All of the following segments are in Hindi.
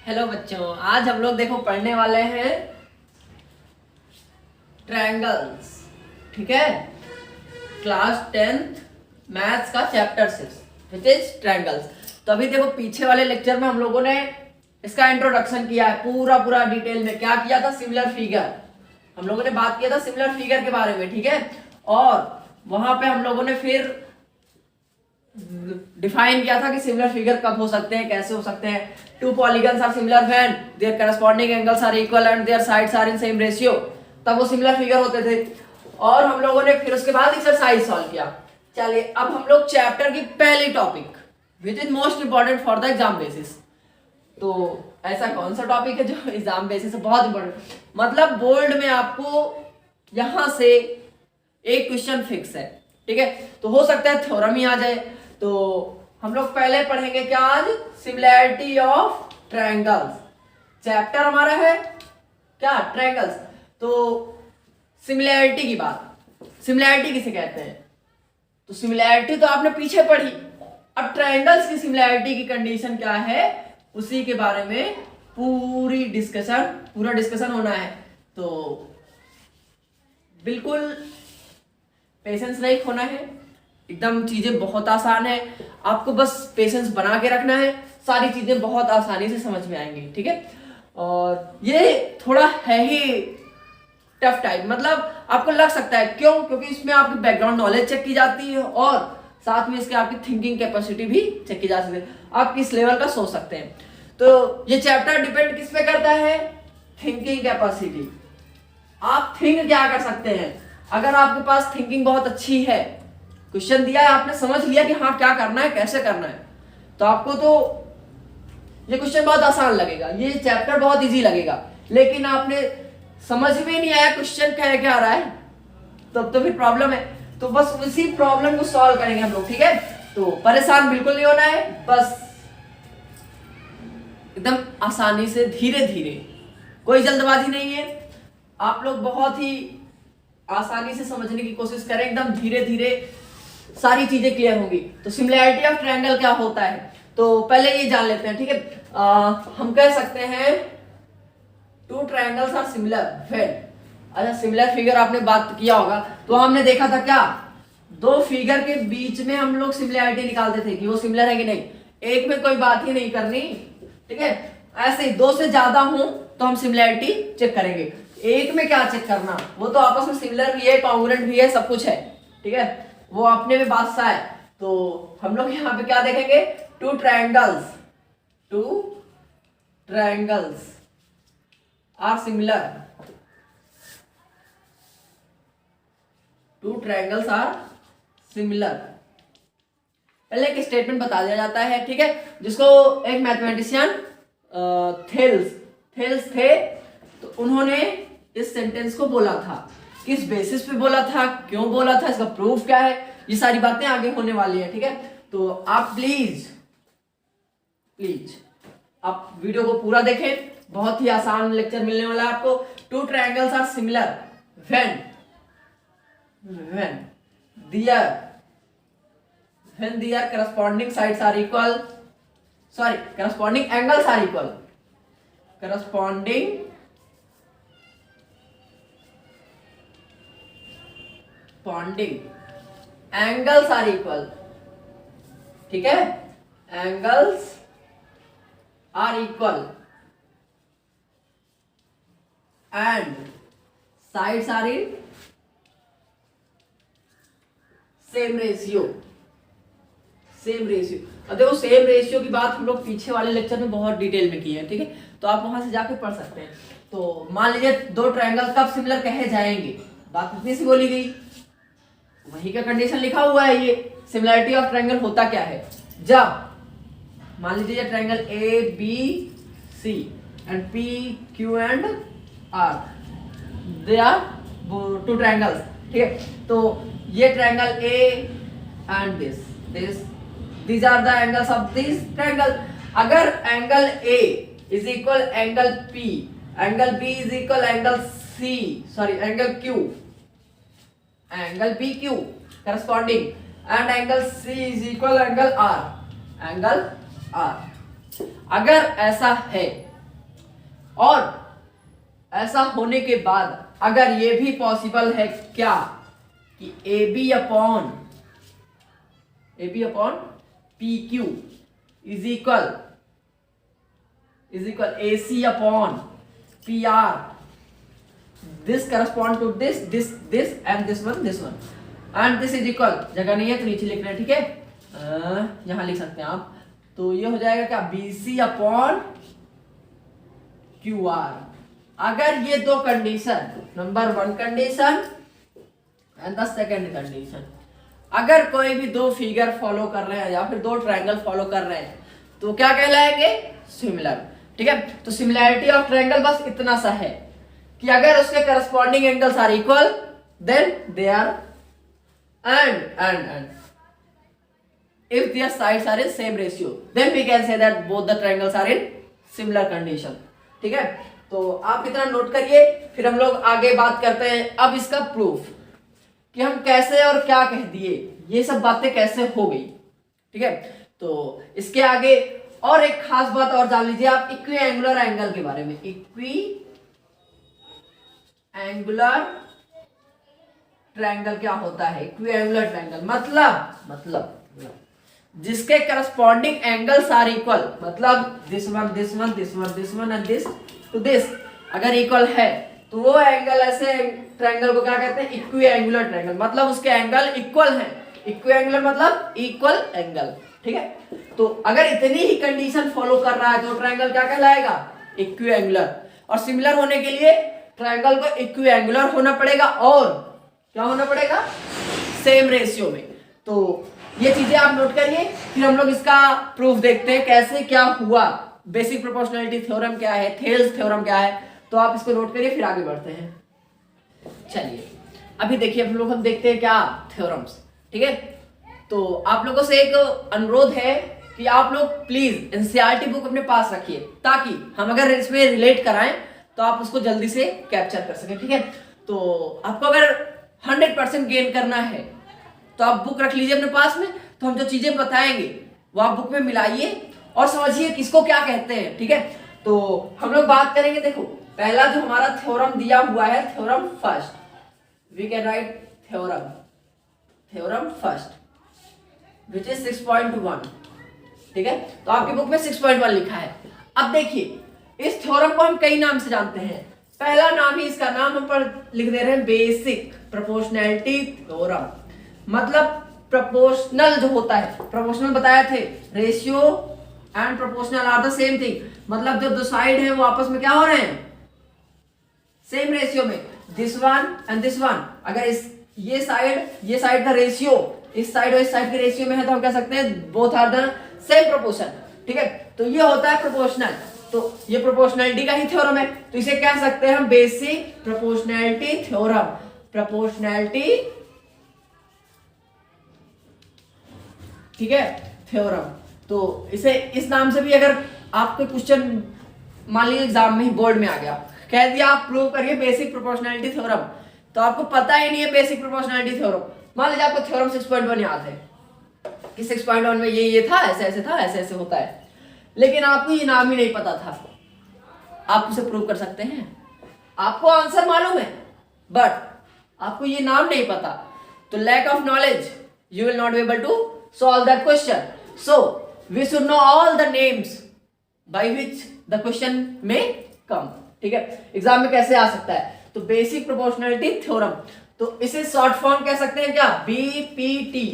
हेलो बच्चों, आज हम लोग देखो पढ़ने वाले हैं ट्रायंगल्स। ठीक है, क्लास 10th मैथ्स का चैप्टर 6 विच इज ट्रायंगल्स। तो अभी देखो पीछे वाले लेक्चर में हम लोगों ने इसका इंट्रोडक्शन किया है पूरा डिटेल में। क्या किया था? सिमिलर फिगर, हम लोगों ने बात किया था सिमिलर फिगर के बारे में। ठीक है, और वहां पे हम लोगों ने फिर डिफाइन किया था कि सिमिलर फिगर कब हो सकते हैं, कैसे हो सकते हैं। Two polygons are similar when their corresponding angles are equal and their sides are in same ratio, तब वो सिमिलर फिगर होते थे। और हम लोगों ने फिर उसके बाद एक्सरसाइज सॉल्व किया। चलिए अब हम लोग चैप्टर की पहली topic which is most important for the exam basis. तो ऐसा कौन सा टॉपिक है जो एग्जाम बेसिस है बहुत इंपॉर्टेंट, मतलब बोर्ड में आपको यहां से एक क्वेश्चन फिक्स है। ठीक है, तो हो सकता है थ्योरम ही आ जाए। तो हम लोग पहले पढ़ेंगे क्या आज? Similarity of triangles. चैप्टर हमारा है क्या? ट्रायंगल्स। तो सिमिलैरिटी की बात, सिमिलैरिटी किसे कहते हैं? तो सिमिलैरिटी तो आपने पीछे पढ़ी। अब ट्रायंगल्स की सिमिलैरिटी की कंडीशन क्या है, उसी के बारे में पूरा डिस्कशन होना है। तो बिल्कुल पेशेंस नहीं खोना है, एकदम चीजें बहुत आसान है, आपको बस पेशेंस बना के रखना है, सारी चीजें बहुत आसानी से समझ में आएंगी। ठीक है, और ये थोड़ा है ही टफ टाइप, मतलब आपको लग सकता है, क्यों? क्योंकि इसमें आपकी बैकग्राउंड नॉलेज चेक की जाती है और साथ में इसके आपकी थिंकिंग कैपेसिटी भी चेक की जा सकती है, आप किस लेवल का सोच सकते हैं। तो ये चैप्टर डिपेंड किस पे करता है? Thinking capacity. आप थिंक क्या कर सकते हैं। अगर आपके पास थिंकिंग बहुत अच्छी है, क्वेश्चन दिया है, आपने समझ लिया कि हाँ क्या करना है, कैसे करना है, तो आपको तो ये क्वेश्चन बहुत आसान लगेगा, ये चैप्टर बहुत इजी लगेगा। लेकिन आपने समझ में नहीं आया क्वेश्चन कह क्या रहा है, तब तो फिर प्रॉब्लम है। तो बस उसी प्रॉब्लम को सॉल्व करेंगे हम लोग। ठीक है, तो परेशान बिल्कुल नहीं होना है, बस एकदम आसानी से धीरे धीरे, कोई जल्दबाजी नहीं है। आप लोग बहुत ही आसानी से समझने की कोशिश करें, एकदम धीरे धीरे सारी चीजें क्लियर होंगी। तो सिमिलैरिटी ऑफ ट्रायंगल क्या होता है, तो पहले ये जान लेते हैं। ठीक है, हम कह सकते हैं two triangles are similar when. अच्छा, सिमिलर फिगर आपने बात किया होगा, तो हमने देखा था क्या, दो फिगर के बीच में हम लोग सिमिलैरिटी निकालते थे कि वो सिमिलर है कि नहीं। एक में कोई बात ही नहीं करनी। ठीक है, ऐसे ही दो से ज्यादा हो तो हम सिमिलैरिटी चेक करेंगे। एक में क्या चेक करना, वो तो आपस में सिमिलर भी है, कॉन्ग्रुएंट भी है, सब कुछ है। ठीक है, वो अपने में बादशाह है। तो हम लोग यहां पे क्या देखेंगे? Two triangles are similar, two triangles are similar. पहले एक स्टेटमेंट बता दिया जाता है। ठीक है, जिसको एक मैथमेटिशियन थेल्स थे, तो उन्होंने इस सेंटेंस को बोला था। किस बेसिस पे बोला था, क्यों बोला था, इसका प्रूफ क्या है, ये सारी बातें आगे होने वाली है। ठीक है, तो आप प्लीज आप वीडियो को पूरा देखें, बहुत ही आसान लेक्चर मिलने वाला है आपको। Two triangles are similar when their corresponding sides are equal, sorry, corresponding angles are equal, corresponding angles are equal। ठीक है, angles are equal and sides are in same ratio. अब देखो सेम रेशियो की बात हम लोग पीछे वाले लेक्चर में बहुत डिटेल में की है। ठीक है, तो आप वहां से जाके पढ़ सकते हैं। तो मान लीजिए दो ट्रायंगल्स कब सिमिलर कहे जाएंगे, बात इतनी सी बोली गई, वही का कंडीशन लिखा हुआ है। ये सिमिलैरिटी ऑफ ट्रायंगल होता क्या है, जब मान लीजिए triangle A B C and P Q and R, they are two triangles. ठीक है, तो ये triangle A and these are the angles of this triangle। अगर angle A is equal angle P, angle B is equal angle C, sorry angle Q, angle PQ corresponding, and angle C is equal angle R, अगर ऐसा है और ऐसा होने के बाद अगर ये भी पॉसिबल है क्या कि A B upon P Q is equal A C upon P R, this correspond to this and this one and this is equal, जगह नहीं है तो नीचे लिखना है, ठीक है, यहां लिख सकते हैं आप। तो ये हो जाएगा क्या, B C upon Q R. अगर ये दो condition, number 1 condition and the second condition, अगर कोई भी दो फिगर फॉलो कर रहे हैं या फिर दो ट्रायंगल फॉलो कर रहे हैं तो क्या कहलाएंगे, सिमिलर, ठीक है। तो सिमिलैरिटी ऑफ ट्रायंगल बस इतना सा है कि अगर उसके corresponding angles are equal then they are and if their sides are in same ratio then we can say that both the triangles are in similar condition, ठीक है। तो आप इतना नोट करिए, फिर हम लोग आगे बात करते हैं अब इसका प्रूफ कि हम कैसे और क्या कह दिए, ये सब बातें कैसे हो गई, ठीक है। तो इसके आगे और एक खास बात और जान लीजिए आप इक्वी एंगुलर एंगल के बारे में। इक्वी एंगुलर ट्रायंगल क्या होता है, इक्वी एंगुलर ट्रायंगल मतलब जिसके करस्पॉन्डिंग एंगल्स आर इक्वल, मतलब this one and this to this अगर इक्वल है तो वो एंगल, ऐसे ट्रायंगल को क्या कहते हैं, इक्वी एंगुलर ट्रायंगल, मतलब उसके एंगल इक्वल हैं। इक्वी एंगुलर मतलब इक्वल एंगल, ठीक है। तो अगर इतनी ही कंडीशन फॉलो कर रहा है तो ट्रायंगल क्या कहलाएगा, इक्वी एंगुलर। और सिमिलर होने के लिए ट्रायंगल को इक्वी एंगुलर होना पड़ेगा और क्या होना पड़ेगा, सेम रेशियो में। तो ये चीजें आप नोट करिए, फिर हम लोग इसका प्रूफ देखते हैं कैसे क्या हुआ। बेसिक प्रोपोर्शनैलिटी थ्योरम क्या है, थेल्स थ्योरम क्या है, तो आप इसको नोट करिए, फिर आगे बढ़ते हैं। चलिए अभी देखिए हम देखते हैं क्या थ्योरम्स, ठीक है। तो आप लोगों से एक अनुरोध है कि आप लोग प्लीज एनसीईआरटी बुक अपने पास रखिए ताकि हम अगर इसमें रिलेट कराएं तो आप उसको जल्दी से कैप्चर कर सकें, ठीक है। तो आपको अगर 100% गेन करना है तो आप बुक रख लीजिए अपने पास में, तो हम जो चीजें बताएंगे वो आप बुक में मिलाइए और समझिए किसको क्या कहते हैं, ठीक है। तो हम लोग बात करेंगे, देखो पहला जो हमारा थ्योरम दिया हुआ है, theorem first, we can write theorem first which is 6.1, ठीक है। तो आपकी बुक में 6.1 लिखा है। अब देखिए इस थ्योरम को हम कई नाम से जानते हैं, पहला नाम ही इसका नाम हम पर लिख दे रहे हैं, बेसिक प्रोपोर्शनैलिटी थ्योरम। मतलब प्रोपोर्शनल जो होता है, प्रोपोर्शनल बताया थे, ratio and proportional are the same thing, मतलब जो दो साइड है वो आपस में क्या हो रहे हैं, सेम रेशियो में, this one and this one. अगर ये साइड का रेशियो इस साइड और इस साइड के रेशियो में है तो हम कह सकते हैं both are the same proportion, ठीक है। तो ये होता है प्रोपोर्शनल। तो ये प्रोपोर्शनैलिटी का ही थ्योरम है, तो इसे कह सकते हैं हम बेसिक प्रोपोर्शनैलिटी थ्योरम, प्रोपोर्शनैलिटी, ठीक है, थ्योरम। तो इसे इस नाम से भी अगर आपको क्वेश्चन मान लीजिए एग्जाम में ही बोर्ड में आ गया, कह दिया आप प्रूव करिए बेसिक प्रोपोर्शनैलिटी थ्योरम, तो आपको पता ही नहीं है बेसिक प्रोपोर्शनैलिटी थ्योरम। मान लीजिए आपको थ्योरम 6.1 याद है कि 6.1 में ये था, ऐसे था, ऐसे होता है, लेकिन आपको ये नाम ही नहीं पता था, आप उसे प्रूव कर सकते हैं। आपको आंसर मालूम है बट आपको ये नाम नहीं पता, तो lack of knowledge you will not be able to solve that question. So we should know all the names by which the question may come, ठीक है। एग्जाम में कैसे आ सकता है, तो बेसिक प्रोपोर्शनैलिटी थ्योरम, तो इसे शॉर्ट फॉर्म कह सकते हैं क्या, बीपीटी,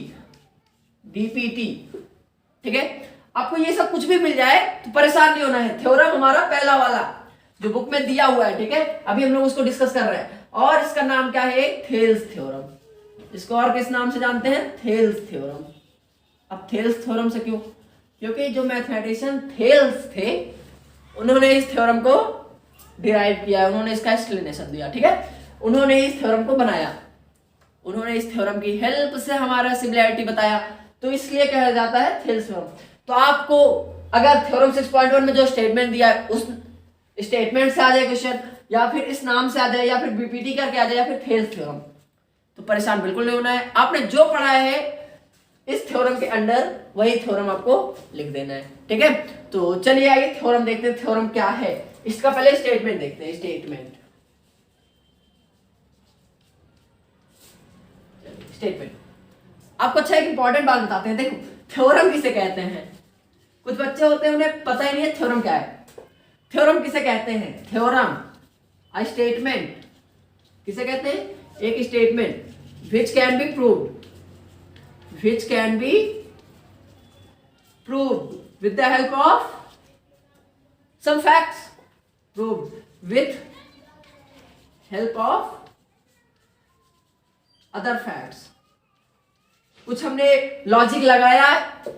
ठीक है। आपको ये सब कुछ भी मिल जाए तो परेशान नहीं होना है, थ्योरम हमारा पहला वाला जो बुक में दिया हुआ है, ठीक है, अभी हम लोग उसको डिस्कस कर रहे हैं। और इसका नाम क्या है, थेल्स थ्योरम, इसको और किस नाम से जानते हैं, थेल्स थ्योरम। अब थेल्स थ्योरम से क्यों, क्योंकि जो मैथमेटिशियन थेल्स थे उन्होंने इस थ्योरम को डिराइव किया, उन्होंने इसका एक्सप्लेनेशन दिया, ठीक है, उन्होंने इस थ्योरम को बनाया, उन्होंने इस थ्योरम की हेल्प से हमारा सिमिलैरिटी बताया, तो इसलिए कहा जाता है थेल्स थ्योरम। तो आपको अगर थ्योरम 6.1 में जो स्टेटमेंट दिया है उस स्टेटमेंट से आ जाए क्वेश्चन, या फिर इस नाम से आ जाए, या फिर बीपीटी करके आ जाए, या फिर थेल्स थ्योरम, तो परेशान बिल्कुल नहीं होना है। आपने जो पढ़ा है इस थ्योरम के अंडर वही थ्योरम आपको लिख देना है, ठीक है। तो चलिए आइए थ्योरम देखते हैं, थ्योरम क्या है। इसका पहले स्टेटमेंट देखते हैं, स्टेटमेंट आपको अच्छा एक इंपॉर्टेंट बात बताते हैं। देखो थ्योरम किसे कहते हैं, कुछ बच्चे होते हैं उन्हें पता ही नहीं है थ्योरम क्या है। थ्योरम किसे कहते हैं, थ्योरम अ स्टेटमेंट किसे कहते हैं, एक statement which can be proved, which can be proved with the help of some facts, proved with help of other facts. कुछ हमने लॉजिक लगाया,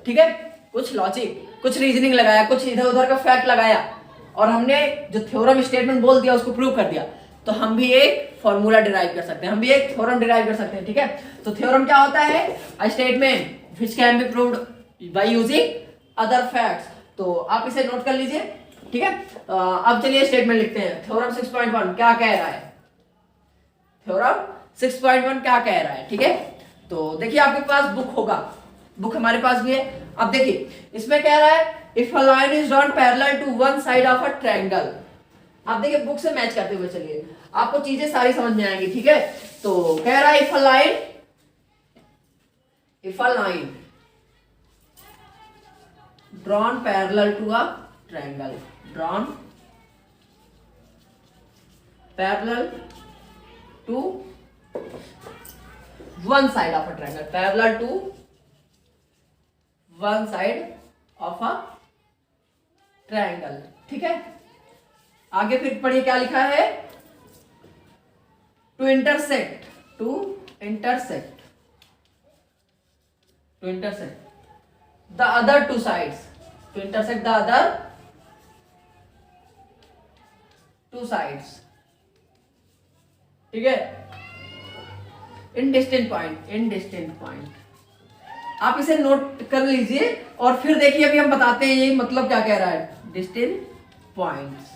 ठीक है, कुछ लॉजिक, कुछ रीजनिंग लगाया, कुछ इधर उधर का फैक्ट लगाया और हमने जो थ्योरम स्टेटमेंट बोल दिया उसको प्रूव कर दिया, तो हम भी एक फॉर्मूला डिराइव कर सकते हैं, हम भी एक थ्योरम डिराइव कर सकते हैं। ठीक है, तो थ्योरम क्या होता है, a statement which can be proved by using other facts. तो आप इसे नोट कर लीजिए। ठीक है, अब चलिए स्टेटमेंट लिखते हैं। थ्योरम 6.1 क्या कह रहा है, थ्योरम 6.1 क्या कह रहा है। ठीक है, तो देखिए आपके पास बुक होगा, बुक हमारे पास भी है। अब देखिए इसमें कह रहा है if a line is drawn parallel to one side of a triangle. आप देखिए बुक से मैच करते हुए चलिए, आपको चीजें सारी समझ में आएंगी। ठीक है, तो कह रहा है if a line drawn parallel to a triangle, drawn parallel to one side of a triangle, parallel to one side of a triangle। ठीक है, आगे फिर पढ़िए क्या लिखा है, to intersect, to intersect, to intersect the other two sides, to intersect the other two sides. ठीक है, in distinct point, in distinct point आप इसे नोट कर लीजिए और फिर देखिए अभी हम बताते हैं ये मतलब क्या कह रहा है। Distinct points,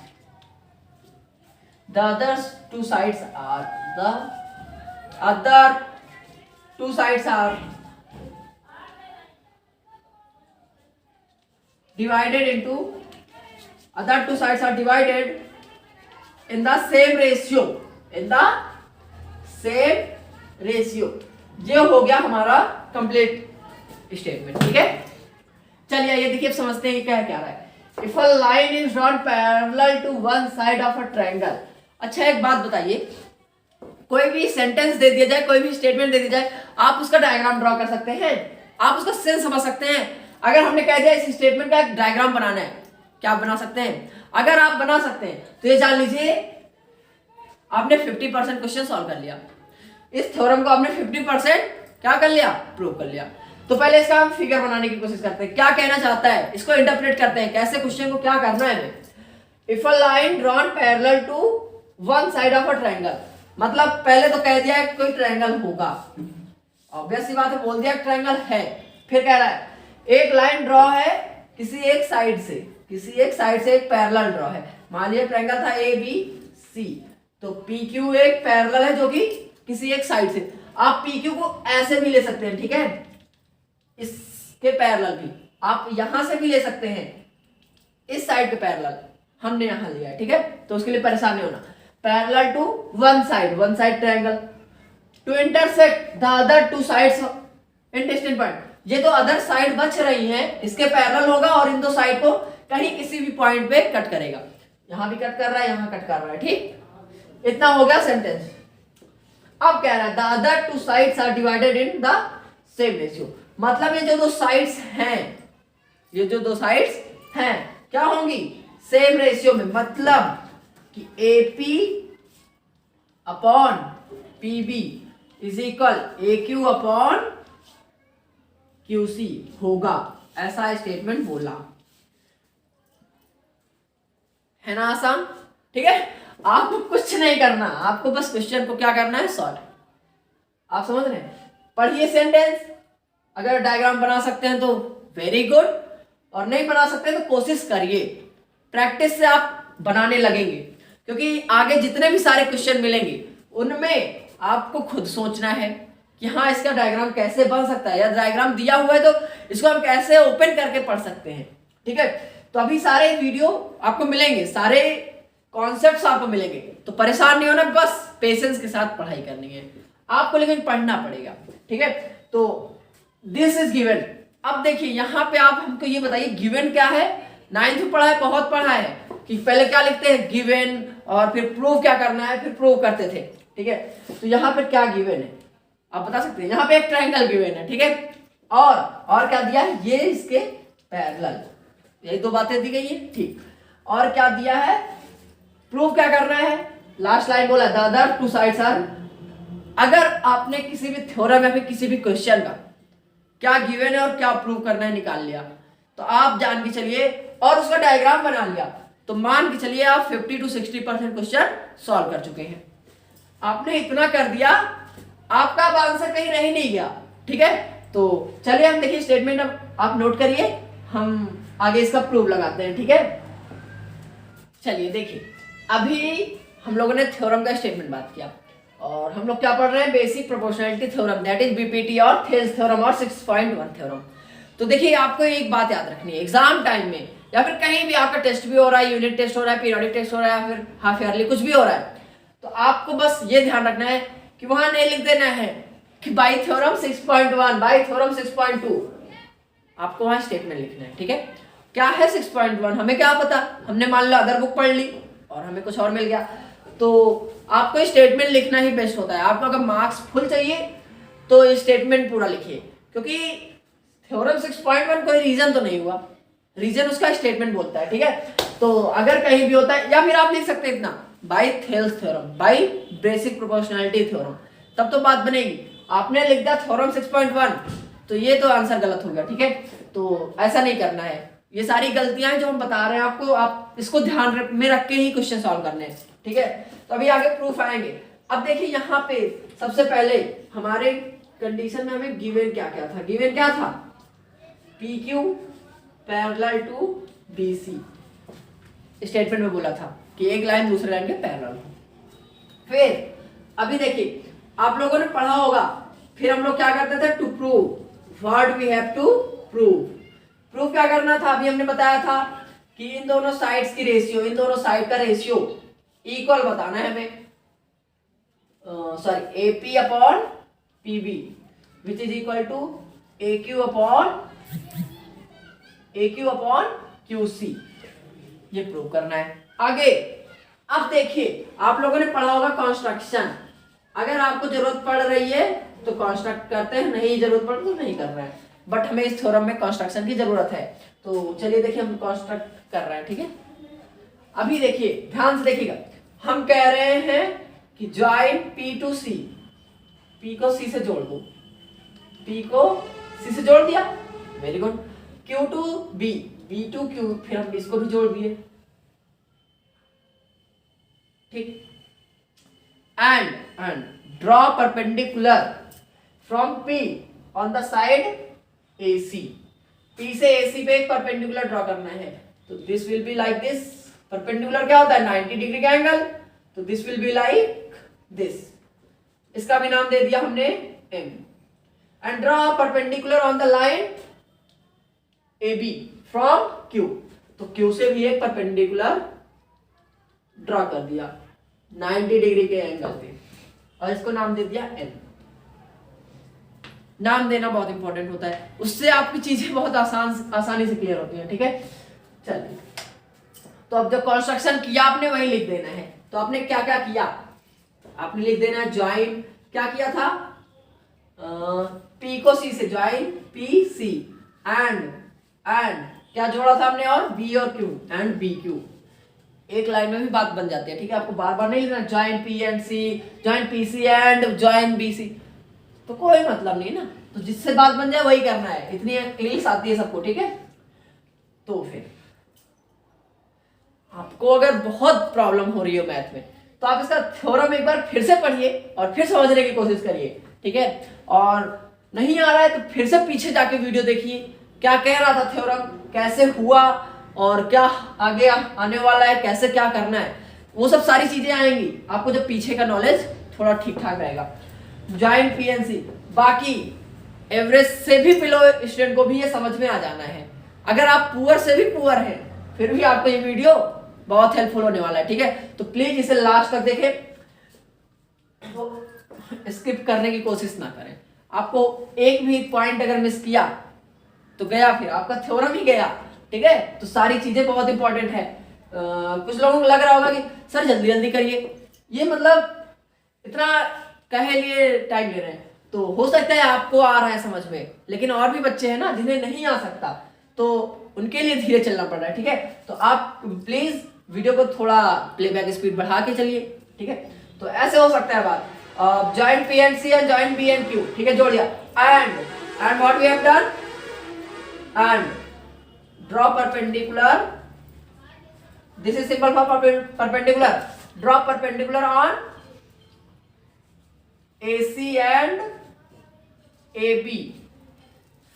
the other two sides are, the other two sides are divided into, other two sides are divided in the same ratio, in the same ratio. ये हो गया हमारा कंप्लीट स्टेटमेंट। ठीक है, चलिए ये देखिए अब समझते हैं क्या क्या रहा है। If a line is drawn parallel to one side of a triangle. अच्छा एक बात बताइए, कोई भी सेंटेंस दे दिया जाए, कोई भी स्टेटमेंट दे दिया जाए, आप उसका डायग्राम ड्रॉ कर सकते हैं, आप उसका सेंस समझ सकते हैं। अगर हमने कह दिया इस स्टेटमेंट का एक डायग्राम बनाना है, क्या आप बना सकते हैं? अगर आप बना सकते हैं तो ये जान लीजिए आपने 50% क्वेश्चन सॉल्व कर लिया। इस थ्योरम को आपने 50% क्या कर लिया, प्रूव कर लिया। तो पहले इसका हम फिगर बनाने की कोशिश करते हैं, क्या कहना चाहता है, इसको इंटरप्रेट करते हैं, कैसे क्वेश्चन को क्या करना है हमें। If a line drawn parallel to one side of a triangle, मतलब पहले तो कह दिया है कोई ट्रायंगल होगा, ऑब्वियस सी बात है, बोल दिया ट्रायंगल है। फिर कह रहा है एक लाइन ड्रॉ है किसी एक साइड से, किसी एक साइड से एक पैरेलल ड्रॉ है। मान लिया ट्रायंगल था ए बी सी, तो पी क्यू एक पैरेलल है जो कि किसी एक साइड से। आप पी क्यू को ऐसे भी ले सकते हैं, ठीक है, इसके पैरेलल भी आप यहां से भी ले सकते हैं, इस साइड के पैरेलल हमने यहां लिया है। ठीक है, तो उसके लिए परेशान नहीं होना। Parallel to one side triangle, to intersect the other two sides in distinct point. ये तो अदर साइड बच रही हैं, इसके पैरेलल होगा और इन दो साइड को कहीं किसी भी पॉइंट पे कट करेगा। यहां भी कट कर रहा है, यहां कट कर रहा है। ठीक, इतना हो गया सेंटेंस। अब कह रहा है the other two sides are divided in the same ratio, मतलब ये जो दो साइड्स हैं, ये जो दो साइड्स हैं क्या होंगी, सेम रेशियो में। मतलब कि AP upon PB is equal AQ upon QC होगा, ऐसा स्टेटमेंट बोला है ना, आसान। ठीक है, आपको कुछ नहीं करना, आपको बस क्वेश्चन को क्या करना है, सॉल्व। आप समझ रहे हैं, पढ़िए सेंटेंस, अगर डायग्राम बना सकते हैं तो वेरी गुड, और नहीं बना सकते तो कोशिश करिए, प्रैक्टिस से आप बनाने लगेंगे, क्योंकि आगे जितने भी सारे क्वेश्चन मिलेंगे उनमें आपको खुद सोचना है कि हाँ इसका डायग्राम कैसे बन सकता है, या डायग्राम दिया हुआ है तो इसको हम कैसे ओपन करके पढ़ सकते हैं। ठीक है, तो अभी सारे वीडियो आपको मिलेंगे, सारे कॉन्सेप्ट्स आपको मिलेंगे, तो परेशान नहीं होना, बस पेशेंस के साथ पढ़ाई करनी है आपको, लेकिन पढ़ना पड़ेगा, ठीक है। तो दिस इज गिवन। अब देखिए यहाँ पे आप हमको ये बताइए गिवन क्या है। 9th में पढ़ा है, बहुत पढ़ा है कि पहले क्या लिखते हैं गिवन, और फिर प्रूव क्या करना है, फिर प्रूव करते थे, ठीक है। तो यहाँ पर क्या गिवन है आप बता सकते हैं। यहाँ पे एक ट्रायंगल गिवन है, ठीक है, और क्या दिया है, ये इसके पैरेलल, यही दो बातें दी गई है, ठीक। और क्या दिया है, प्रूव क्या करना है, लास्ट लाइन बोला the other two sides are. अगर आपने किसी भी थ्योरम या फिर किसी भी क्वेश्चन का क्या गिवन है और क्या प्रूव करना है निकाल लिया, तो आप जान के चलिए, और उसका डायग्राम बना लिया, तो मान के चलिए आप 50 to 60% क्वेश्चन सॉल्व कर चुके हैं। आपने इतना कर दिया, आपका अब आंसर कहीं रह ही नहीं गया, ठीक है। तो चलिए हम देखिए स्टेटमेंट, अब आप नोट करिए, हम आगे इसका प्रूफ लगाते हैं, ठीक है। चलिए देखिए, अभी हम लोगों ने थ्योरम का स्टेटमेंट बात किया, और हम लोग क्या पढ़ रहे हैं, basic proportionality theorem, that is BPT और थेल्स थ्योरम और 6.1 थ्योरम। तो देखिए आपको एक बात याद रखनी है, एग्जाम टाइम में या फिर कहीं भी आपका टेस्ट भी हो रहा है, यूनिट टेस्ट हो रहा है, पीरियोडिक टेस्ट हो रहा है, या फिर हाफ ईयरली कुछ भी हो रहा है, तो आपको बस ये ध्यान रखना है कि वहां नहीं लिख देना है कि बाई थ्योरम 6.1, बाई थ्योरम 6.2, आपको वहां स्टेटमेंट लिखना है, ठीक है। क्या है 6.1, हमें क्या पता, हमने मान लो अदर बुक पढ़ ली और हमें कुछ और मिल गया, तो आपको स्टेटमेंट लिखना ही बेस्ट होता है। आपको अगर मार्क्स फुल चाहिए तो स्टेटमेंट पूरा लिखिए, क्योंकि थ्योरम 6.1 कोई रीजन तो नहीं हुआ, रीजन उसका स्टेटमेंट बोलता है, ठीक है। तो अगर कहीं भी होता है, या फिर आप लिख सकते हैं इतना by Thales theorem, by basic proportionality theorem, तब तो बात बनेगी। आपने लिख दिया थ्योरम 6.1, तो ये तो आंसर गलत हो गया, ठीक है। तो ऐसा नहीं करना है, ये सारी गलतियां हैं जो हम बता रहे हैं आपको, आप इसको ध्यान में रख के ही क्वेश्चन सॉल्व करने हैं, ठीक है। तो अभी आगे प्रूफ आएंगे। अब देखिए यहाँ पे सबसे पहले हमारे कंडीशन में हमें गिवन क्या क्या था, गिवन क्या था, P Q parallel to B C, statement में बोला था कि एक लाइन दूसरे लाइन के पैरेलल हो। फिर अभी देखिए आप लोगों ने पढ़ा होगा, फिर हम लोग क्या करते थे, to prove what we have to prove. Proof क्या करना था, अभी हमने बताया था कि इन दोनों साइड्स की रेशियो, इन दोनों साइड का रेशियो इक्वल बताना है हमें, sorry AP upon PB which is equal to AQ upon QC, ये प्रूव करना है। आगे अब देखिए आप लोगों ने पढ़ा होगा कंस्ट्रक्शन, अगर आपको जरूरत पड़ रही है तो कंस्ट्रक्ट करते हैं, नहीं जरूरत पड़ तो नहीं कर रहे हैं, बट हमें इस थ्योरम में कंस्ट्रक्शन की जरूरत है, तो चलिए देखिए हम कंस्ट्रक्ट कर रहे हैं, ठीक है। अभी देखिए ध्यान से देखिएगा, हम कह रहे हैं कि join P to C, P को C से जोड़ दो, P को C से जोड़ दिया, very good, Q to B, B to Q, फिर हम इसको भी जोड़ दिए, ठीक। And draw perpendicular from P on the side AC, P से AC पे एक परपेंडिकुलर ड्रॉ करना है, तो this will be like this. Perpendicular क्या होता है, 90 डिग्री का एंगल, तो this will be like this, इसका भी नाम दे दिया हमने M। And draw perpendicular on the line AB from Q, तो Q से भी एक परपेंडिकुलर ड्रॉ कर दिया 90 डिग्री के एंगल पे, और इसको नाम दे दिया N। नाम देना बहुत इंपॉर्टेंट होता है, उससे आपकी चीजें बहुत आसानी से क्लियर होती हैं, ठीक है। चलिए, तो अब जो कंस्ट्रक्शन किया आपने वही लिख देना है। तो आपने क्या क्या किया, आपने लिख देना है ज्वाइन, क्या किया था, P को C से ज्वाइन PC, एंड क्या जोड़ा था हमने, और B और Q, एंड BQ, एक लाइन में भी बात बन जाती है, ठीक है। आपको बार बार नहीं लिखना join P and C, join PC and join BC, तो कोई मतलब नहीं ना, तो जिससे बात बन जाए वही करना है, इतनी इंग्लिश आती है सबको, ठीक है। तो फिर आपको अगर बहुत प्रॉब्लम हो रही हो मैथ में, तो आप इसका थ्योरम एक बार फिर से पढ़िए और फिर समझने की कोशिश करिए, ठीक है। और नहीं आ रहा है तो फिर से पीछे जाके वीडियो देखिए, क्या कह रहा था थ्योरम, कैसे हुआ, और क्या आगे आने वाला है, कैसे क्या करना है, वो सब सारी चीजें आएंगी आपको जब पीछे का नॉलेज थोड़ा ठीक ठाक रहेगा। ज्वाइन PNC, बाकी एवरेज से भी बिलो स्टूडेंट को भी ये समझ में आ जाना है। अगर आप पुअर से भी पुअर हैं, फिर भी आपको ये वीडियो बहुत हेल्पफुल होने वाला है, ठीक है। तो प्लीज इसे लास्ट तक देखें, तो स्किप करने की कोशिश ना करें। आपको एक भी पॉइंट अगर मिस किया तो गया, फिर आपका थ्योरम ही गया, ठीक है। तो सारी चीजें बहुत इंपॉर्टेंट है। कुछ लोगों को लग रहा होगा कि सर जल्दी जल्दी करिए, ये मतलब इतना कहे लिए टाइम ले रहे हैं, तो हो सकता है आपको आ रहा है समझ में, लेकिन और भी बच्चे हैं ना जिन्हें नहीं आ सकता, तो उनके लिए धीरे चलना पड़ रहा है, ठीक है। तो आप प्लीज वीडियो को थोड़ा प्लेबैक स्पीड बढ़ा के चलिए, ठीक है। तो ऐसे हो सकता है बात, joint P and C and joint B and Q, ठीक है, जोड़ दिया। And what we have done, and draw perpendicular, this is simple for perpendicular, draw perpendicular on AC and AB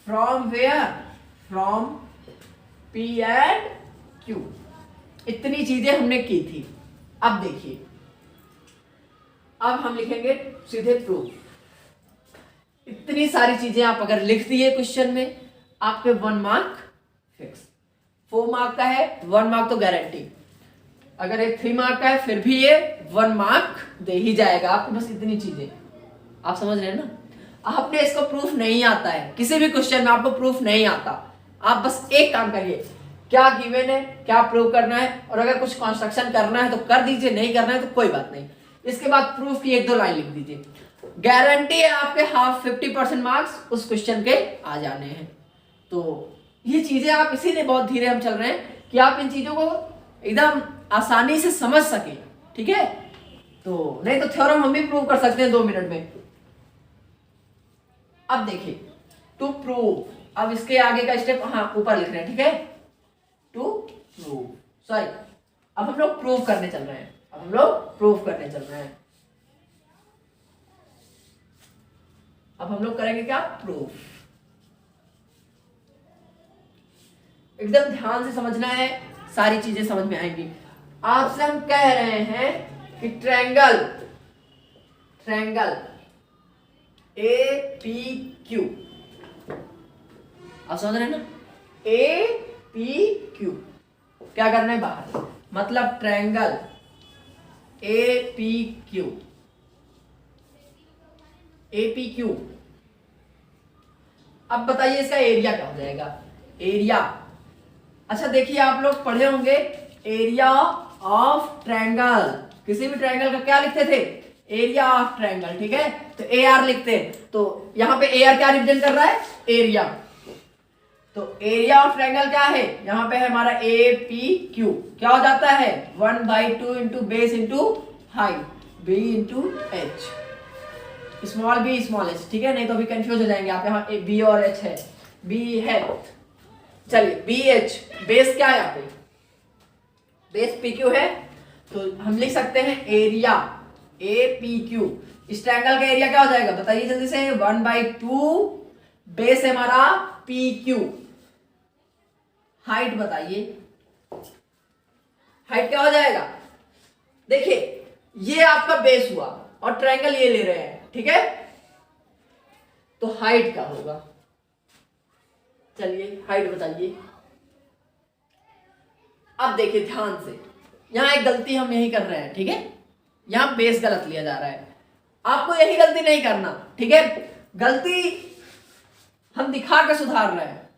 from where, from P and Q। इतनी चीजें हमने की थी। अब देखिए, अब हम लिखेंगे सीधे प्रूफ। इतनी सारी चीजें आप अगर लिख दिए क्वेश्चन में, आपके 1 मार्क फिक्स। 4 मार्क का है, 1 मार्क तो गारंटी। अगर ये 3 मार्क का है, फिर भी ये 1 मार्क दे ही जाएगा आपको, बस इतनी चीजें। आप समझ रहे हैं ना। आपने इसको प्रूफ नहीं आता है, किसी भी क्वेश्चन में आपको प्रूफ नहीं आता, आप बस एक काम करिए, क्या गिवन है, क्या प्रूव करना है, और अगर कुछ कंस्ट्रक्शन करना है तो कर दीजिए, नहीं करना है तो कोई बात नहीं। इसके बाद प्रूफ की 1-2 लाइन लिख दीजिए, गारंटी है आपके 50% मार्क्स उस क्वेश्चन के आ जाने हैं। तो ये चीजें आप, इसीलिए बहुत धीरे हम चल रहे हैं कि आप इन चीजों को एकदम आसानी से समझ सके, ठीक है। तो नहीं तो थ्योरम हम भी प्रूव कर सकते हैं 2 मिनट में। अब देखिए, टू प्रूव, अब इसके आगे का स्टेप हाँ ऊपर लिख रहे हैं, ठीक है, टू प्रूव, सॉरी, अब हम लोग प्रूव करने चल रहे हैं, अब हम लोग प्रूव करने चल रहे हैं। अब हम लोग करेंगे क्या, प्रूफ। एकदम ध्यान से समझना है, सारी चीजें समझ में आएंगी। आपसे हम कह रहे हैं कि ट्रायंगल APQ, आप समझ रहे हैं ना, APQ क्या करना है बाहर, मतलब ट्रायंगल APQ। अब बताइए इसका एरिया क्या हो जाएगा, एरिया। अच्छा देखिए, आप लोग पढ़े होंगे एरिया ऑफ ट्रायंगल, किसी भी ट्रायंगल का क्या लिखते थे, एरिया ऑफ ट्रायंगल, ठीक है। तो AR लिखते हैं, तो यहां पे AR क्या रिप्रेजेंट कर रहा है, एरिया। तो एरिया ऑफ ट्रायंगल क्या है, यहां पे है हमारा APQ, क्या हो जाता है 1/2 into base into height, B into H, small b small h, ठीक है। नहीं तो अभी कंफ्यूज हो जाएंगे आप, यहाँ B और H है, B है, चलिए BH, बेस क्या है यहाँ पे, बेस PQ है, तो हम लिख सकते हैं एरिया APQ। इस ट्रायंगल का एरिया क्या हो जाएगा बताइए जल्दी से, 1/2, बेस है हमारा PQ, हाइट बताइए, हाइट क्या हो जाएगा, देखिए ये आपका बेस हुआ और ट्रायंगल ये ले रहे हैं, ठीक है। तो हाइट क्या होगा, चलिए हाइट बताइए। अब देखिए ध्यान से, यहां एक गलती हम यही कर रहे हैं, ठीक है, यहां बेस गलत लिया जा रहा है, आपको यही गलती नहीं करना, ठीक है। गलती हम दिखा के सुधार रहे हैं,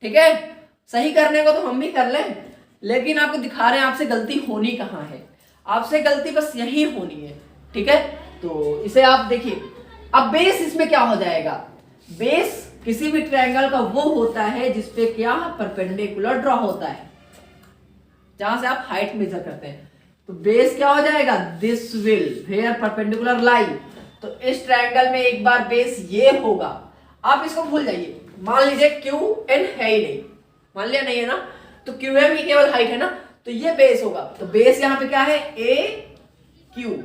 ठीक है, सही करने को तो हम भी कर लें, लेकिन आपको दिखा रहे हैं आपसे गलती होनी कहां है, आपसे गलती बस यही होनी है, ठीक है। तो इसे आप देखिए, अब बेस इसमें क्या हो जाएगा, बेस किसी भी ट्रायंगल का वो होता है जिसपे क्या परपेंडिकुलर ड्रॉ होता है, जहां से आप हाइट मेजर करते हैं। तो बेस क्या हो जाएगा, दिस विल वेयर परपेंडिकुलर लाई। तो इस ट्रायंगल में एक बार बेस ये होगा, आप इसको भूल जाइए, मान लीजिए QN है ही नहीं, मान लिया नहीं है ना, तो QM ही केवल हाइट है ना, तो ये बेस होगा। तो बेस यहां पे क्या है, AQ,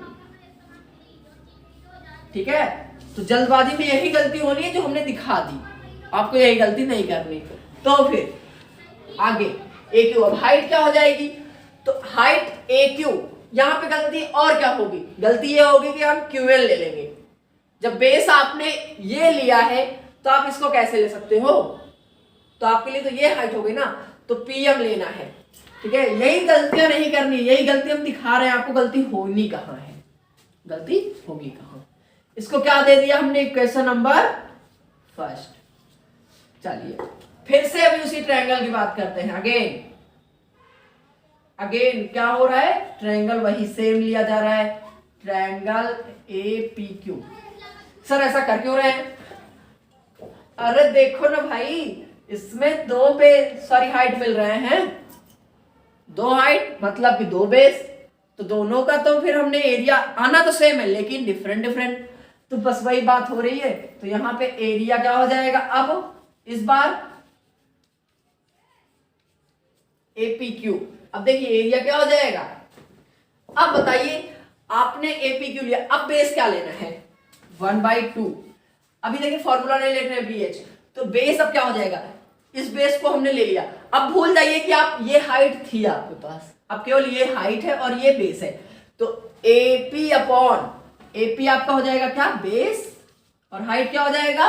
ठीक है। तो जल्दबाजी में यही गलती होनी है जो हमने दिखा दी, आपको यही गलती नहीं करनी। तो फिर आगे AQ, अब हाइट क्या हो जाएगी, तो हाइट AQ, यहां पे गलती और क्या होगी, गलती ये होगी कि हम QL ले लेंगे। जब बेस आपने ये लिया है तो आप इसको कैसे ले सकते हो, तो आपके लिए तो ये हाइट हो गई ना, तो PM लेना है, ठीक है, यही गलतियां नहीं करनी, यही गलती हम दिखा रहे हैं आपको, गलती होनी कहाँ है, गलती होगी कहाँ। इसको क्या दे दिया हमने, इक्वेशन नंबर फर्स्ट। चलिए फिर से अभी उसी ट्रायंगल की बात करते हैं। अगेन क्या हो रहा है, ट्रायंगल वही सेम लिया जा रहा है, ट्रायंगल APQ। सर ऐसा कर क्यों रहे हैं, अरे देखो ना भाई, इसमें दो बेस सॉरी हाइट मिल रहे हैं, दो हाइट मतलब कि दो बेस, तो दोनों का तो फिर हमने एरिया आना तो सेम है लेकिन डिफरेंट, तो बस वही बात हो रही है। तो यहां पे एरिया क्या हो जाएगा, अब इस बार APQ। अब देखिए एरिया क्या हो जाएगा, अब बताइए आपने APQ लिया, अब बेस क्या लेना है, 1/2। अभी देखिए फॉर्मूला नहीं लेते हैं BH, तो बेस अब क्या हो जाएगा, इस बेस को हमने ले लिया। अब भूल जाइए कि आप ये हाइट थी आपके पास, अब केवल ये हाइट है और ये बेस है, तो AP आपका हो जाएगा क्या, बेस, और हाइट क्या हो जाएगा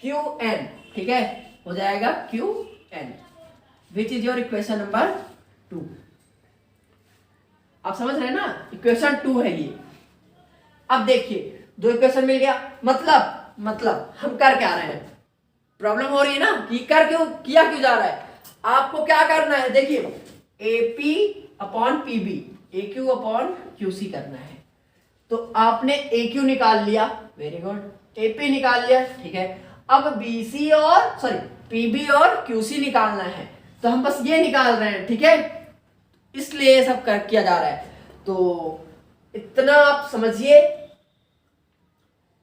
QN, ठीक है, हो जाएगा QN, which is your equation number 2। आप समझ रहे हैं ना, इक्वेशन 2 है ये। अब देखिए दो इक्वेशन मिल गया, मतलब हम कर क्या रहे हैं, प्रॉब्लम हो रही है ना कि किया क्यों जा रहा है। आपको क्या करना है, देखिए AP/PB, AQ/QC करना है। तो आपने AQ निकाल लिया, वेरी गुड, AP निकाल लिया, ठीक है। अब PB और QC निकालना है, तो हम बस ये निकाल रहे हैं, ठीक है, इसलिए ये सब किया जा रहा है। तो इतना आप समझिए,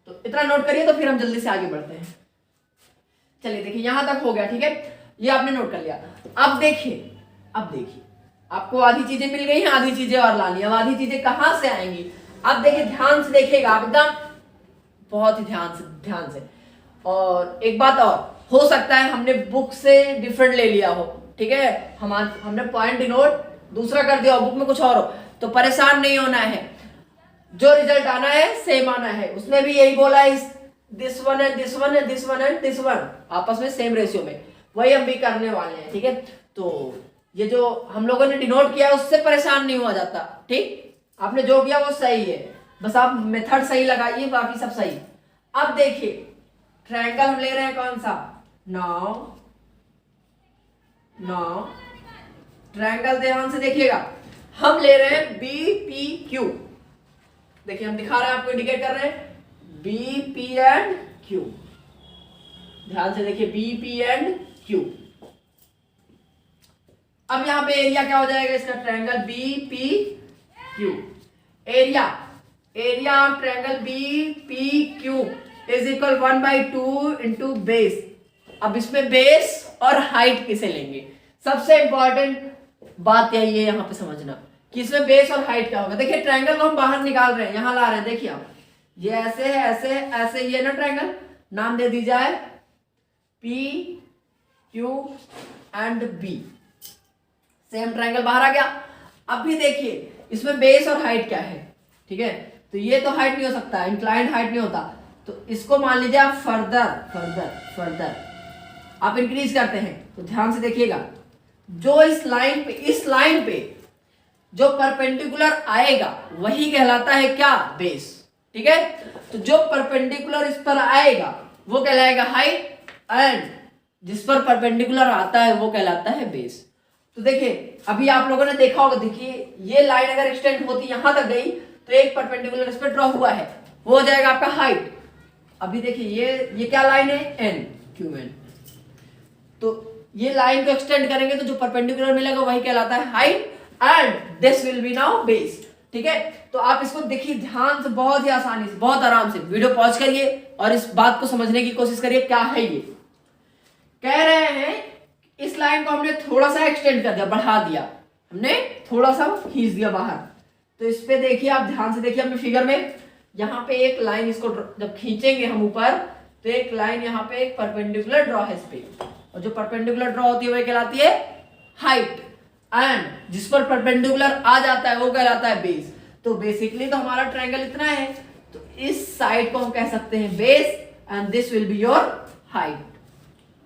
तो इतना नोट करिए, तो फिर हम जल्दी से आगे बढ़ते हैं। चलिए देखिए यहां तक हो गया, ठीक है, ये आपने नोट कर लिया। अब देखिए आपको आधी चीजें मिल गई हैं, आधी चीजें और लानी। अब आधी चीजें कहां से आएंगी, अब देखिए ध्यान से देखिएगा, एकदम बहुत ही ध्यान से। और एक बात और, हो सकता है हमने बुक से डिफरेंट ले लिया हो, ठीक है, हमने पॉइंट डिनोट दूसरा कर दिया हो, बुक में कुछ और हो, तो परेशान नहीं होना है, जो रिजल्ट आना है सेम आना है। उसने भी यही बोला है, this one and this one and this one and this one आपस में सेम रेशियो में, वही हम भी करने वाले हैं, ठीक है। तो ये जो हम लोगों ने डिनोट किया उससे परेशान नहीं हुआ जाता, ठीक, आपने जो किया वो सही है, बस आप मेथड सही लगाइए, बाकी सब सही। अब देखिए ट्रायंगल हम ले रहे हैं कौन सा, नाउ ट्रायंगल ध्यान से देखिएगा, हम ले रहे हैं BPQ। देखिए हम दिखा रहे हैं, आपको इंडिकेट कर रहे हैं BP एंड Q, ध्यान से देखिए BP एंड Q। अब यहां पे एरिया क्या हो जाएगा इसका, triangle BPQ, area of triangle BPQ is equal 1/2 into base. अब इसमें बेस और हाइट किसे लेंगे, सबसे इंपॉर्टेंट बात यही है यहां पे समझना कि इसमें बेस और हाइट क्या होगा। देखिए ट्रायंगल को हम बाहर निकाल रहे हैं, यहां ला रहे हैं, देखिए आप ये ऐसे है, ऐसे ये ना ट्रायंगल, नाम दे दी जाए PQ and B, same triangle बाहर आ गया। अब भी देखिए इसमें बेस और हाइट क्या है, ठीक है, तो ये तो हाइट नहीं हो सकता, इंक्लाइंड हाइट नहीं होता, तो इसको मान लीजिए आप फर्दर आप इंक्रीज करते हैं। तो ध्यान से देखिएगा, जो इस लाइन पे जो परपेंडिकुलर आएगा वही कहलाता है क्या, बेस, ठीक है। तो जो परपेंडिकुलर इस पर आएगा वो कहलाएगा हाइट, एंड जिस पर परपेंडिकुलर आता है वो कहलाता है बेस। तो देखिए अभी आप लोगों ने देखा होगा, देखिए ये लाइन अगर एक्सटेंड होती यहां तक गई तो एक परपेंडिकुलर इस पर ड्रॉ हुआ है, वो हो जाएगा आपका हाइट। अभी देखिए ये क्या लाइन है, QN, तो ये लाइन को एक्सटेंड करेंगे तो जो परपेंडिकुलर मिलेगा वही कहलाता है height, and this will be now base, ठीक है। तो आप इसको देखिए ध्यान से, बहुत ही आसानी से, बहुत आराम से वीडियो पॉज करिए और इस बात को समझने की कोशिश करिए क्या है ये। कह रहे हैं इस लाइन को हमने थोड़ा सा एक्सटेंड कर दिया, बढ़ा दिया, हमने थोड़ा सा खींच दिया बाहर। तो इस पे देखिए आप ध्यान से देखिए अपने फिगर में, यहाँ पे एक लाइन, इसको जब खींचेंगे हम ऊपर तो एक लाइन यहाँ पे एक परपेंडिकुलर ड्रॉ है इस पे, और जो परपेंडिकुलर ड्रॉ होती है वो कहलाती है हाइट, एंड जिस पर परपेंडिकुलर आ जाता है वो कहलाता है बेस। तो बेसिकली तो हमारा ट्रायंगल इतना है, तो इस साइड को हम कह सकते हैं base, and this will be your height,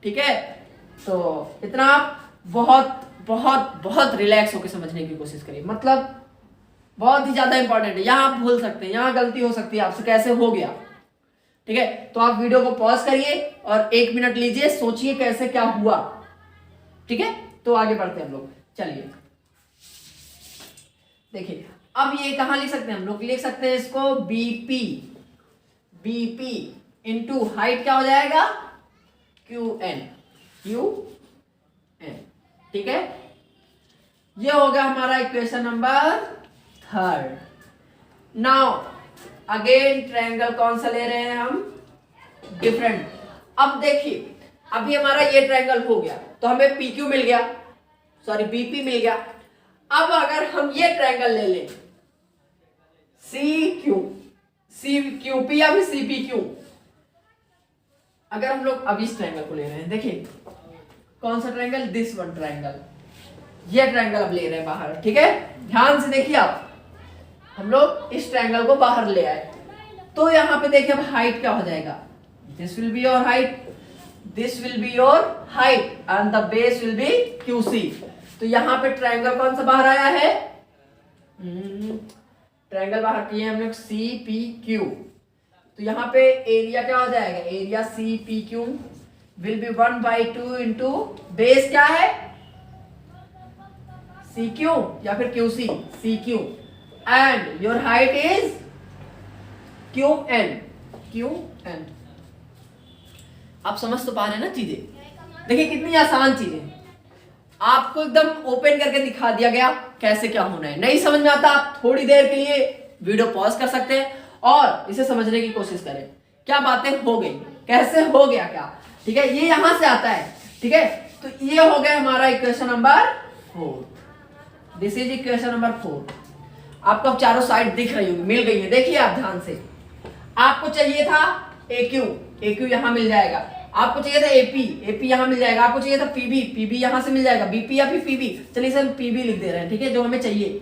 ठीक है। तो इतना आप बहुत बहुत बहुत रिलैक्स होकर समझने की कोशिश करिए, मतलब बहुत ही ज्यादा इंपॉर्टेंट है। यहाँ आप भूल सकते हैं, यहाँ गलती हो सकती है आपसे, कैसे हो गया, ठीक है। तो आप वीडियो को पॉज करिए और 1 मिनट लीजिए, सोचिए कैसे क्या हुआ, ठीक है। तो आगे बढ़ते हैं हम लोग, चलिए देखिए। अब ये कहां लिख सकते हैं हम लोग, लिख सकते हैं इसको बीपी, बीपी इंटू हाइट क्या हो जाएगा, क्यू एन, क्यू एन, ठीक है। ये हो गया हमारा equation number 3। Now again triangle कौन सा ले रहे हैं हम, डिफरेंट। अब देखिए अभी हमारा ये ट्रायंगल हो गया तो हमें पी क्यू मिल गया, सॉरी बीपी मिल गया। अब अगर हम ये ट्रायंगल ले लें C Q, C Q P या फिर सी पी क्यू, अगर हम लोग अभी इस ट्रायंगल को ले रहे हैं, देखिए कौन सा ट्रायंगल, दिस वन ट्रायंगल, ये ट्रायंगल अब ले रहे हैं बाहर, ठीक है। ध्यान से देखिए आप, हम लोग इस ट्रायंगल को बाहर ले आए तो यहां पे देखिए अब हाइट क्या हो जाएगा, this will be your height, this will be your height and the base will be QC. तो यहां पे ट्रायंगल कौन सा बाहर आया है, ट्रायंगल बाहर किए हम लोग सी पी क्यू। तो यहां पे एरिया क्या हो जाएगा, area C P Q will be 1/2 into base क्या है सी क्यू या फिर Q C, C Q and your height is Q N, Q N. आप समझ तो पा रहे हैं ना चीजें, देखिए कितनी आसान चीजें आपको एकदम ओपन करके दिखा दिया गया कैसे क्या होना है। नहीं समझ में आता आप थोड़ी देर के लिए वीडियो पॉज कर सकते हैं और इसे समझने की कोशिश करें, क्या बातें हो गई, कैसे हो गया क्या, ठीक है। ये यहां से आता है, ठीक है। तो ये हो गया हमारा equation number 4, this is equation number 4। आपको अब चारों साइड दिख रही होगी, मिल गई है, देखिए आप ध्यान से। आपको चाहिए था ए क्यू, ए क्यू यहां मिल जाएगा। आपको चाहिए था एपी, एपी यहां मिल जाएगा। आपको चाहिए था पीबी, पीबी यहां से मिल जाएगा, बीपी या फिर पीबी, चलिए इसे हम पीबी लिख दे रहे हैं, ठीक है, जो हमें चाहिए।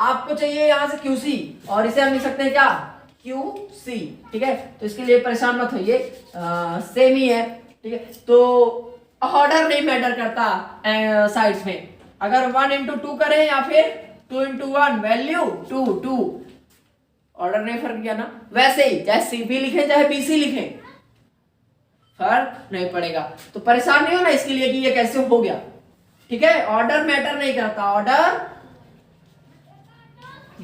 आपको चाहिए यहां से क्यूसी और इसे हम लिख सकते हैं क्या, क्यूसी, ठीक है। तो इसके लिए परेशान मत होइए, सेम ही है, ठीक है। तो ऑर्डर नहीं मैटर करता साइड्स में, अगर 1/2 करें या फिर 2/1 वैल्यू 2 ऑर्डर नहीं फर्क किया ना। वैसे ही चाहे सीबी लिखें चाहे बीसी लिखें फर्क नहीं पड़ेगा। तो परेशान नहीं हो ना इसके लिए कि ये कैसे हो गया, ठीक है। ऑर्डर मैटर नहीं करता, order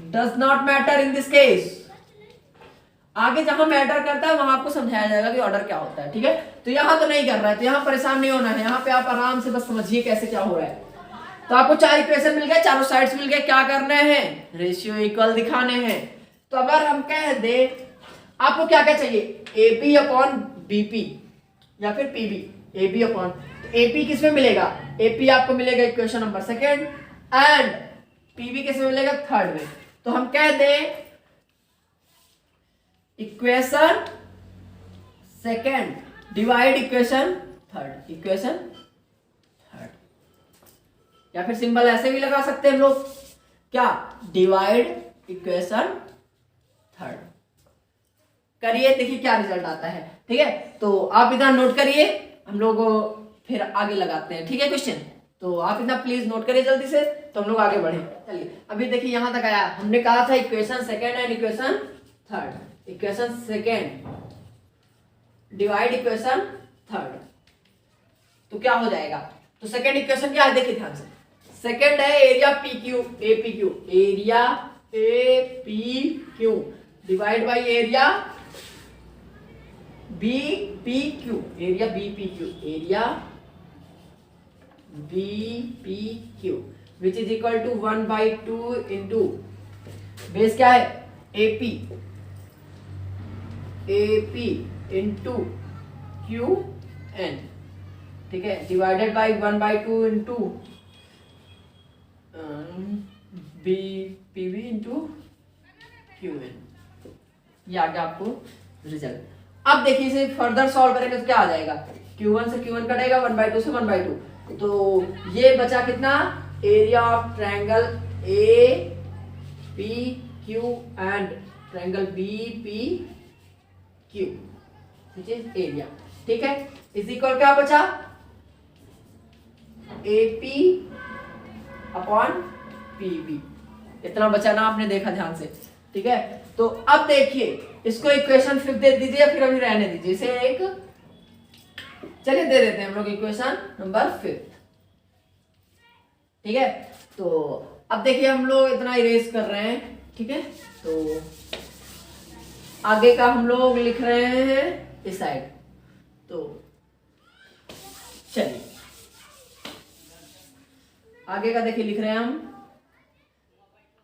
does not matter in this case. आगे जहां मैटर करता है वहां आपको समझाया जाएगा कि ऑर्डर क्या होता है, ठीक है। तो यहां तो नहीं कर रहा है, तो यहां परेशान नहीं होना है, यहां पे आप आराम से बस समझिए कैसे क्या हो रहा है। तो आपको 4 इक्वेशन मिल गए, चारों साइड्स मिल गए, क्या करना है, रेशियो इक्वल दिखाने हैं। तो अगर हम कह दे आपको क्या क्या चाहिए, एपी अपॉन बीपी या फिर पीबी, एबी अपॉन, तो एपी किसमें मिलेगा, एपी आपको मिलेगा इक्वेशन नंबर 2 एंड पीबी किसमें मिलेगा 3rd में। तो हम कह दें equation 2 divide equation 3rd, equation 3rd, या फिर सिंबल ऐसे भी लगा सकते हैं हम लोग, क्या, डिवाइड इक्वेशन 3rd करिए, देखिए क्या रिजल्ट आता है, ठीक है। तो आप इतना नोट करिए, हम लोग फिर आगे लगाते हैं, ठीक है क्वेश्चन। तो आप इतना प्लीज नोट करिए जल्दी से, तो हम लोग आगे बढ़े। चलिए अभी देखिए यहां तक आया, हमने कहा था equation 2 and equation 3rd, equation 2 divide equation 3rd, तो क्या हो जाएगा। तो सेकेंड इक्वेशन क्या है, देखिए ध्यान से, सेकेंड है area P Q, A P Q, area A P Q divide by area B P Q, area B P Q, area B P Q which is equal to 1/2 into base क्या है AP, AP into Q N, ठीक है, divided by 1/2 into B PB into Q N. ये आ गया आपको रिजल्ट। अब देखिए इसे फर्दर सॉल्व करेंगे तो क्या आ जाएगा, Q1 से Q1 कटेगा, 1/2 से 1/2, तो ये बचा कितना, area of triangle A P Q and triangle B P Q which is area, ठीक है, इज इक्वल क्या बचा, ए पी अपॉन पीबी। इतना बचा ना, आपने देखा ध्यान से, ठीक है। तो अब देखिए इसको इक्वेशन 5 दे दीजिए, फिर अभी रहने दीजिए इसे एक, चलिए दे देते हैं हम लोग इक्वेशन नंबर 5, ठीक है। तो अब देखिए हम लोग इतना इरेज कर रहे हैं, ठीक है। तो आगे का हम लोग लिख रहे हैं इस साइड। तो चलिए आगे का देखिए लिख रहे हैं हम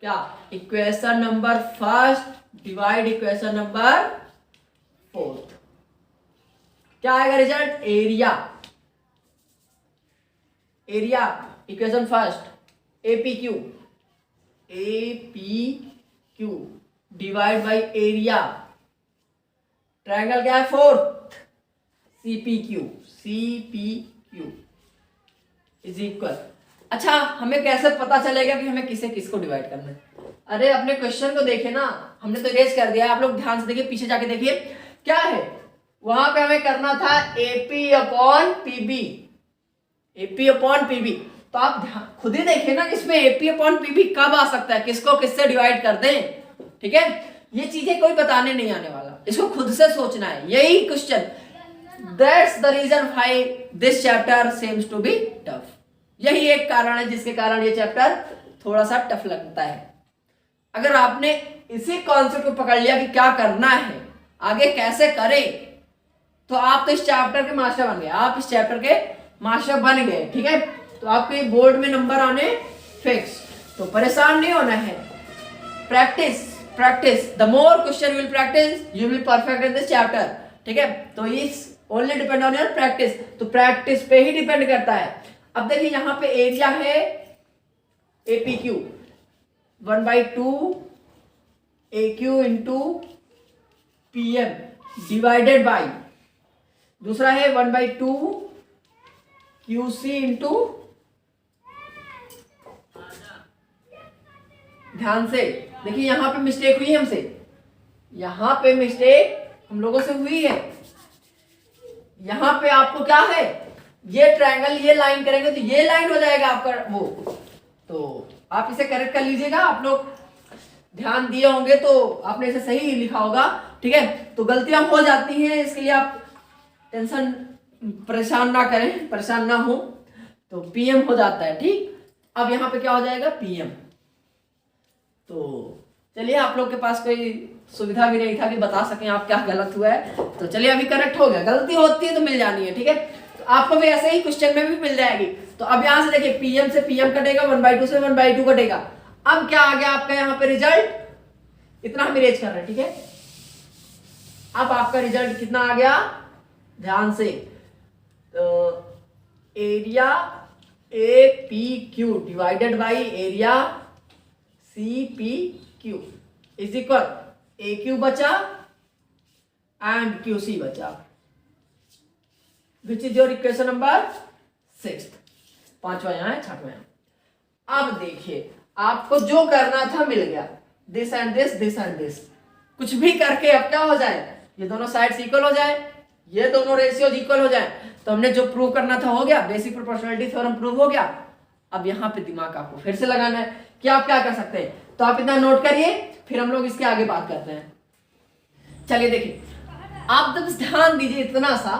क्या, equation number 1 divide equation number 4। क्या आएगा result, area, area equation 1 APQ, APQ divide by area, triangle क्या है 4th CPQ, CPQ is equal. अच्छा हमें कैसे पता चलेगा कि हमें किसे किसको डिवाइड करना है? अरे अपने क्वेश्चन को देखिए ना, हमने तो इरेज कर दिया, आप लोग ध्यान से देखिए, पीछे जाके देखिए क्या है, वहां पे हमें करना था AP upon PB, AP upon PB। तो आप खुद ही देखिए ना, इसमें AP अपॉन PB कब आ सकता है, किसको किससे डिवाइड कर दें, ठीक है। ये चीजें कोई बताने नहीं आने वाला, इसको खुद से सोचना है, यही question. That's the reason why this chapter seems to be tough. यही एक कारण है जिसके कारण ये चैप्टर थोड़ा सा टफ लगता है। अगर आपने इसी कॉन्सेप्ट को पकड़ लिया कि क्या करना है, आगे कैसे करें, तो आप तो इस चैप्टर के मास्टर बन गए, आप इस चैप्टर के मास्टर बन गए, ठीक है। तो आपके बोर्ड में नंबर आने फिक्स, तो परेशान नहीं होना है। Practice practice, the more question you will practice you will perfect in this chapter, ठीक है। तो इस only depend on your practice, तो प्रैक्टिस पे ही डिपेंड करता है। अब देखिए यहां पे एरिया है APQ 1/2 AQ into PM divided by, दूसरा है 1/2 QC इंटू, ध्यान से देखिए यहां पे मिस्टेक हुई है हमसे, यहां पे मिस्टेक हम लोगों से हुई है। यहां पे आपको क्या है, ये ट्रायंगल ये लाइन करेंगे तो ये लाइन हो जाएगा आपका वो, तो आप इसे करेक्ट कर लीजिएगा। आप लोग ध्यान दिए होंगे तो आपने इसे सही लिखा होगा, ठीक है। तो गलतियां हो जाती हैं, इसके लिए आप टेंशन परेशान ना करें, परेशान ना हो। तो PM हो जाता है, ठीक। अब यहाँ पे क्या हो जाएगा PM। तो चलिए आप लोग के पास कोई सुविधा भी नहीं था कि बता सकें आप क्या गलत हुआ है, तो चलिए अभी करेक्ट हो गया। गलती होती है तो मिल जानी है, ठीक है। तो आपको भी ऐसे ही क्वेश्चन में भी मिल जाएगी। तो अब यहाँ से देखिए PM से PM कटेगा, 1/2 से 1/2 कटेगा। अब क्या आ गया आपका यहाँ पे रिजल्ट, इतना हम इरेज कर रहे हैं, ठीक है। अब आपका रिजल्ट कितना आ गया, ध्यान से, तो area APQ divided by area CPQ is equal AQ बचा एंड QC बचा, which is your equation number 6। पांचवा यहां है, छठवां यहां। अब देखिए आपको जो करना था मिल गया, this and this, this and this, कुछ भी करके अब क्या हो जाए, ये दोनों साइड्स इक्वल हो जाए, ये दोनों रेशियोज इक्वल हो जाए। तो हमने जो प्रूव करना था हो गया, बेसिक प्रोपोर्शनलिटी थ्योरम प्रूव हो गया। अब यहाँ पे दिमाग आपको फिर से लगाना है कि आप क्या कर सकते हैं। तो आप इतना नोट करिए, फिर हम लोग इसके आगे बात करते हैं। चलिए देखिए, आप जब ध्यान दीजिए इतना सा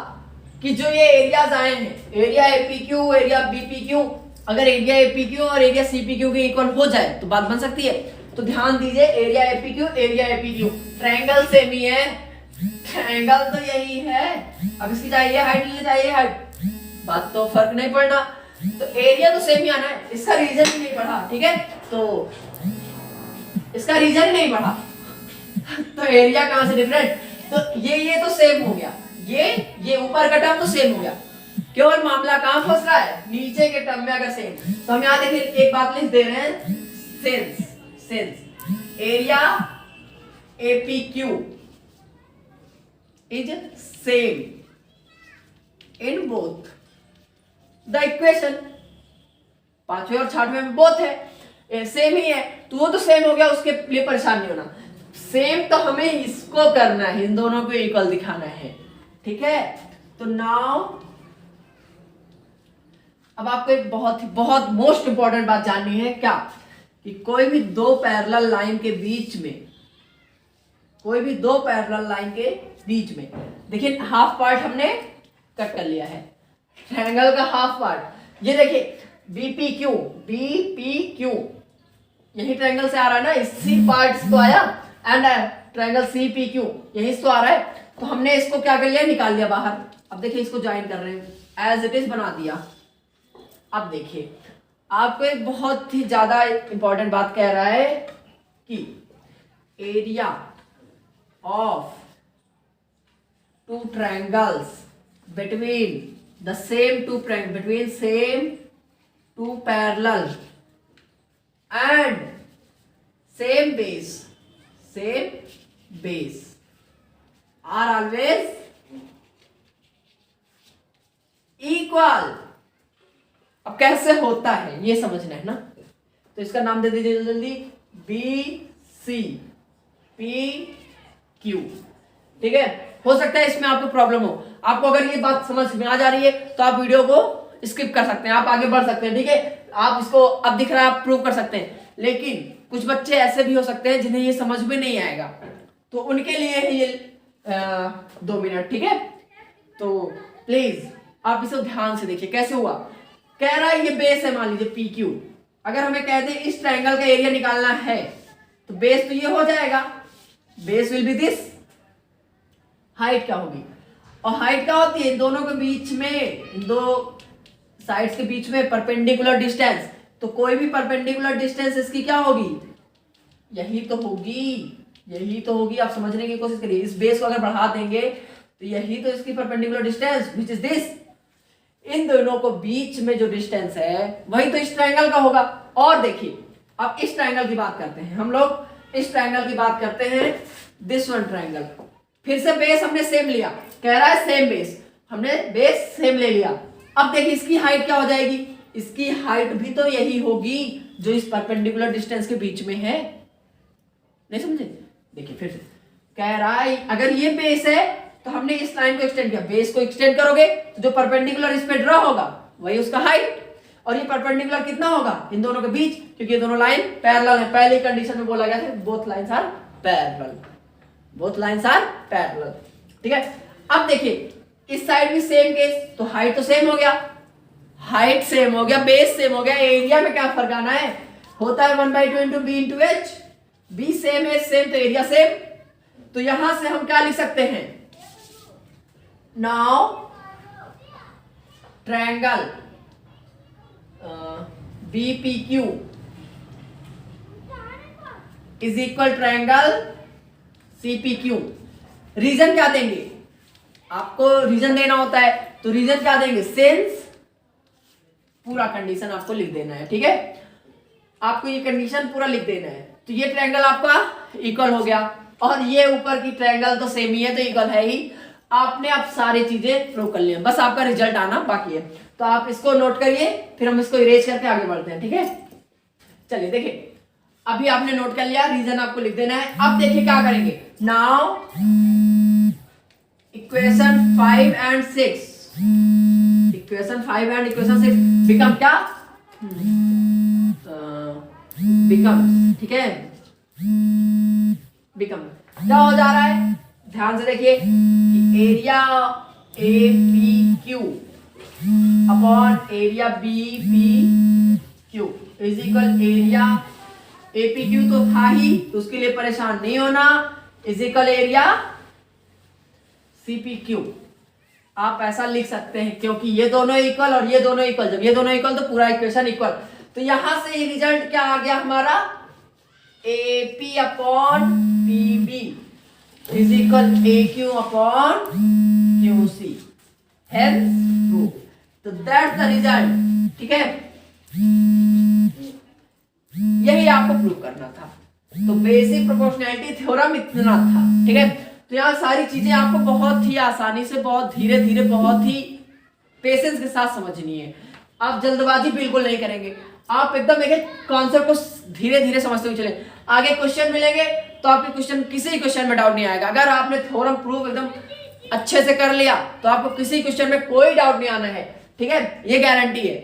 कि जो ये एरियाज आए हैं, एरिया APQ, एरिया BPQ, अगर एरिया APQ और एरिया CPQ के इक्वल हो जाए तो बात बन सकती है। तो ध्यान दीजिए, area APQ, area APQ, triangle same ही है, ट्रायंगल तो यही है। अब इसकी चाहिए हाइट, ये चाहिए हाइट, बात तो फर्क नहीं पड़ना, तो एरिया तो सेम ही आना है। इसका रीजन ही नहीं पढ़ा, ठीक है, तो इसका रीजन ही नहीं पढ़ा तो एरिया कहां से डिफरेंट, तो ये तो सेम हो गया, ये ऊपर का टर्म तो सेम हो गया, केवल मामला कहां फंस रहा है, नीचे के टर्म में अगर सेम। तो हम यहां देखिए एक बात लिख दे रहे हैं, since area APQ is same in both the equation, पांचवें और छठवें में बोथ है, सेम ही है, तो वो तो सेम हो गया, उसके लिए परेशान नहीं होना। सेम तो हमें इसको करना है, इन दोनों को इक्वल दिखाना है, ठीक है। तो नाउ अब आपको एक बहुत मोस्ट इंपॉर्टेंट बात जाननी है, क्या कि कोई भी दो पैरेलल लाइन के बीच में, कोई भी दो पैरेलल लाइन के बीच में, देखिए हाफ पार्ट हमने कट कर लिया है, ट्रायंगल का हाफ पार्ट, ये देखिए बीपीक्यू, बीपीक्यू यही ट्रायंगल से आ रहा है ना, इसी पार्ट से तो आया, एंड ट्रायंगल सीपीक्यू यही से तो आ रहा है, तो हमने इसको क्या कर लिया, निकाल लिया बाहर। अब देखिए इसको ज्वाइन कर रहे हैं, एज इट इज बना दिया। अब देखिए आपको एक बहुत ही ज्यादा इंपॉर्टेंट बात कह रहा है कि area of two triangles between the same two between same two parallel and same base are always equal। अब कैसे होता है ये समझना है ना, तो इसका नाम दे दीजिए जल्दी, BCPQ। ठीक है, हो सकता है इसमें आपको प्रॉब्लम हो, आपको अगर ये बात समझ में आ जा रही है तो आप वीडियो को स्किप कर सकते हैं, आप आगे बढ़ सकते हैं। ठीक है, आप इसको अब दिख रहा है आप प्रूव कर सकते हैं, लेकिन कुछ बच्चे ऐसे भी हो सकते हैं जिन्हें ये समझ में नहीं आएगा, तो उनके लिए है ये 2 मिनट। ठीक है, तो प्लीज आप इसे ध्यान से देखिए कैसे हुआ। कह रहा है ये बेस है, मान लीजिए PQ, अगर हमें कह दे इस ट्रायंगल का एरिया निकालना है तो बेस तो ये हो जाएगा, base will be this, height क्या होगी, और हाइट क्या होती है इन दोनों के बीच में, इन दो साइड्स के बीच में परपेंडिकुलर डिस्टेंस, तो कोई भी परपेंडिकुलर डिस्टेंस इसकी क्या होगी, यही तो होगी, यही तो होगी। आप समझने की कोशिश करिए, इस बेस को अगर बढ़ा देंगे तो यही तो इसकी perpendicular distance which is this, इन दोनों को बीच में जो डिस्टेंस है वही तो इस ट्रायंगल का होगा। और देखिए अब इस ट्रायंगल की बात करते हैं हम लोग, इस ट्रायंगल की बात करते हैं, दिस वन ट्रायंगल, फिर से बेस हमने सेम लिया, कह रहा है सेम बेस, हमने बेस सेम ले लिया। अब देखिए इसकी हाइट क्या हो जाएगी, इसकी हाइट भी तो यही होगी जो इस परपेंडिकुलर डिस्टेंस के बीच में है, नहीं समझे। देखिए फिर से कह रहा है अगर ये बेस है तो हमने इस लाइन को एक्सटेंड किया, बेस को एक्सटेंड करोगे तो जो परपेंडिकुलर इस पे ड्रॉ होगा वही उसका हाइट, और ये परपेंडिकुलर कितना होगा इन दोनों के बीच, क्योंकि ये दोनों लाइन पैरेलल है, पहले कंडीशन में बोला गया था both lines are parallel, both lines are parallel. ठीक है, अब देखिए इस साइड भी सेम केस, तो हाइट तो सेम हो गया, हाइट सेम हो गया, बेस सेम हो गया, एरिया में क्या फर्क आना है, होता है 1/2 into B into H, B same है सेम तो एरिया सेम, तो यहां से हम क्या लिख सकते हैं, now triangle BPQ is equal triangle CPQ। Reason क्या देंगे, आपको रीजन देना होता है, तो रीजन क्या देंगे, सिंस, पूरा कंडीशन आपको लिख देना है। ठीक है, आपको ये कंडीशन पूरा लिख देना है, तो ये ट्रायंगल आपका इक्वल हो गया, और ये ऊपर की ट्रायंगल तो सेम ही है तो इक्वल है ही। आपने अब सारी चीजें प्रूव कर ली, बस आपका रिजल्ट आना बाकी है, तो आप इसको नोट करिए, फिर हम इसको इरेज करके आगे बढ़ते हैं। ठीक है, चलिए देखिए अभी आपने नोट कर लिया, रीजन आपको लिख देना है। अब देखिए क्या करेंगे, now equation 5 and 6, equation 5 and equation 6 become क्या, बिकम, ठीक है, बिकम क्या हो जा रहा है, ध्यान से देखिए, area APQ upon area BPQ is equal area APQ तो था ही, तो उसके लिए परेशान नहीं होना, इज इक्वल एरिया CPQ। आप ऐसा लिख सकते हैं क्योंकि ये दोनों इक्वल और ये दोनों इक्वल, जब ये दोनों इक्वल तो पूरा इक्वेशन इक्वल, तो यहां से रिजल्ट क्या आ गया हमारा, AP upon PB is equal AQ upon QC, hence true, तो दैट्स द रिजल्ट। ठीक है, यही आपको प्रूव करना था, तो बेसिक प्रोपोर्शनैलिटी थ्योरम इतना था। ठीक है, तो यहाँ सारी चीजें आपको बहुत ही आसानी से, बहुत धीरे धीरे, बहुत ही पेशेंस के साथ समझनी है। आप जल्दबाजी बिल्कुल नहीं करेंगे, आप एकदम एक कॉन्सेप्ट को धीरे धीरे समझते हुए चले, आगे क्वेश्चन मिलेंगे तो आपके क्वेश्चन, किसी क्वेश्चन में डाउट नहीं आएगा। अगर आपने थ्योरम प्रूव एकदम अच्छे से कर लिया तो आपको किसी क्वेश्चन में कोई डाउट नहीं आना है। ठीक है, ये गारंटी है।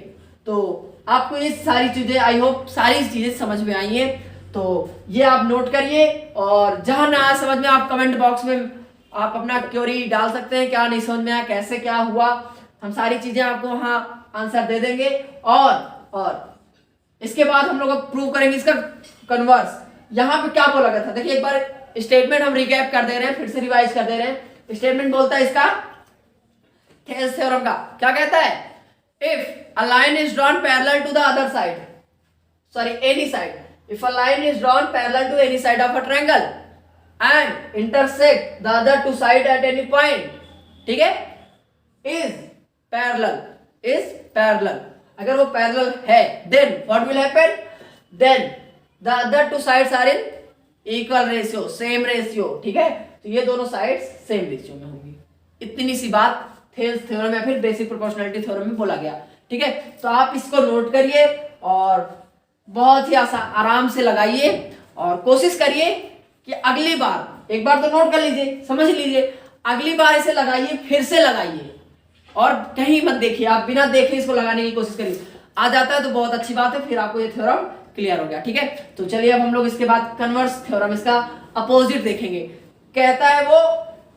तो आपको ये सारी चीजें, आई होप सारी चीजें समझ में आई है। तो ये आप नोट करिए, और जहां ना आया समझ में आप कमेंट बॉक्स में आप अपना क्वेरी डाल सकते हैं, क्या नहीं समझ में आया, कैसे क्या हुआ, हम सारी चीजें आपको वहां आंसर दे देंगे। और इसके बाद हम लोग प्रूव करेंगे इसका कन्वर्स। यहाँ पे क्या बोला गया था, देखिए एक बार स्टेटमेंट हम रिकैप कर दे रहे हैं, फिर से रिवाइज कर दे रहे हैं। स्टेटमेंट बोलता है इसका थेल्स थ्योरम का, क्या कहता है, if a line is drawn parallel to the other side, sorry any side, if a line is drawn parallel to any side of a triangle and intersect the other two sides at any point, ठीक है, is parallel, अगर वो पैरेलल है, then what will happen, then the other two sides are in equal ratio, same ratio, ठीक है, तो ये दोनों साइड्स सेम रेशियो में होंगी। इतनी सी बात थेल्स थ्योरम या फिर बेसिक प्रोपोर्शनैलिटी थ्योरम में बोला गया, ठीक है। तो आप इसको नोट करिए और बहुत ही आराम से लगाइए, और कोशिश करिए कि अगली बार, एक बार तो नोट कर लीजिए, समझ लीजिए, अगली बार इसे लगाइए, फिर से लगाइए, और कहीं मत देखिए, आप बिना देखे इसको लगाने की कोशिश करिए। आ जाता है तो बहुत अच्छी बात है, फिर आपको ये थ्योरम क्लियर हो गया, ठीक है। तो चलिए अब हम लोग इसके बाद कन्वर्स थ्योरम, इसका अपोजिट देखेंगे। कहता है वो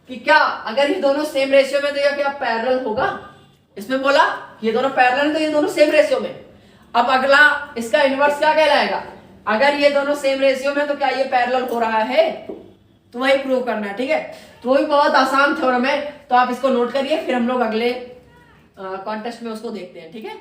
कि क्या अगर ये दोनों सेम रेशियो में तो यह क्या पैरेलल होगा, इसमें बोला ये दोनों पैरेलल है तो ये दोनों सेम रेशियो में। अब अगला इसका इनवर्स क्या कहलाएगा, अगर ये दोनों सेम रेशियो में तो क्या ये पैरेलल हो रहा है, तो वही प्रूव करना है, ठीक है। तो वही बहुत आसान थ्योरम है, तो आप इसको नोट करिए, फिर हम लोग अगले कॉन्टेस्ट में उसको देखते हैं, ठीक है।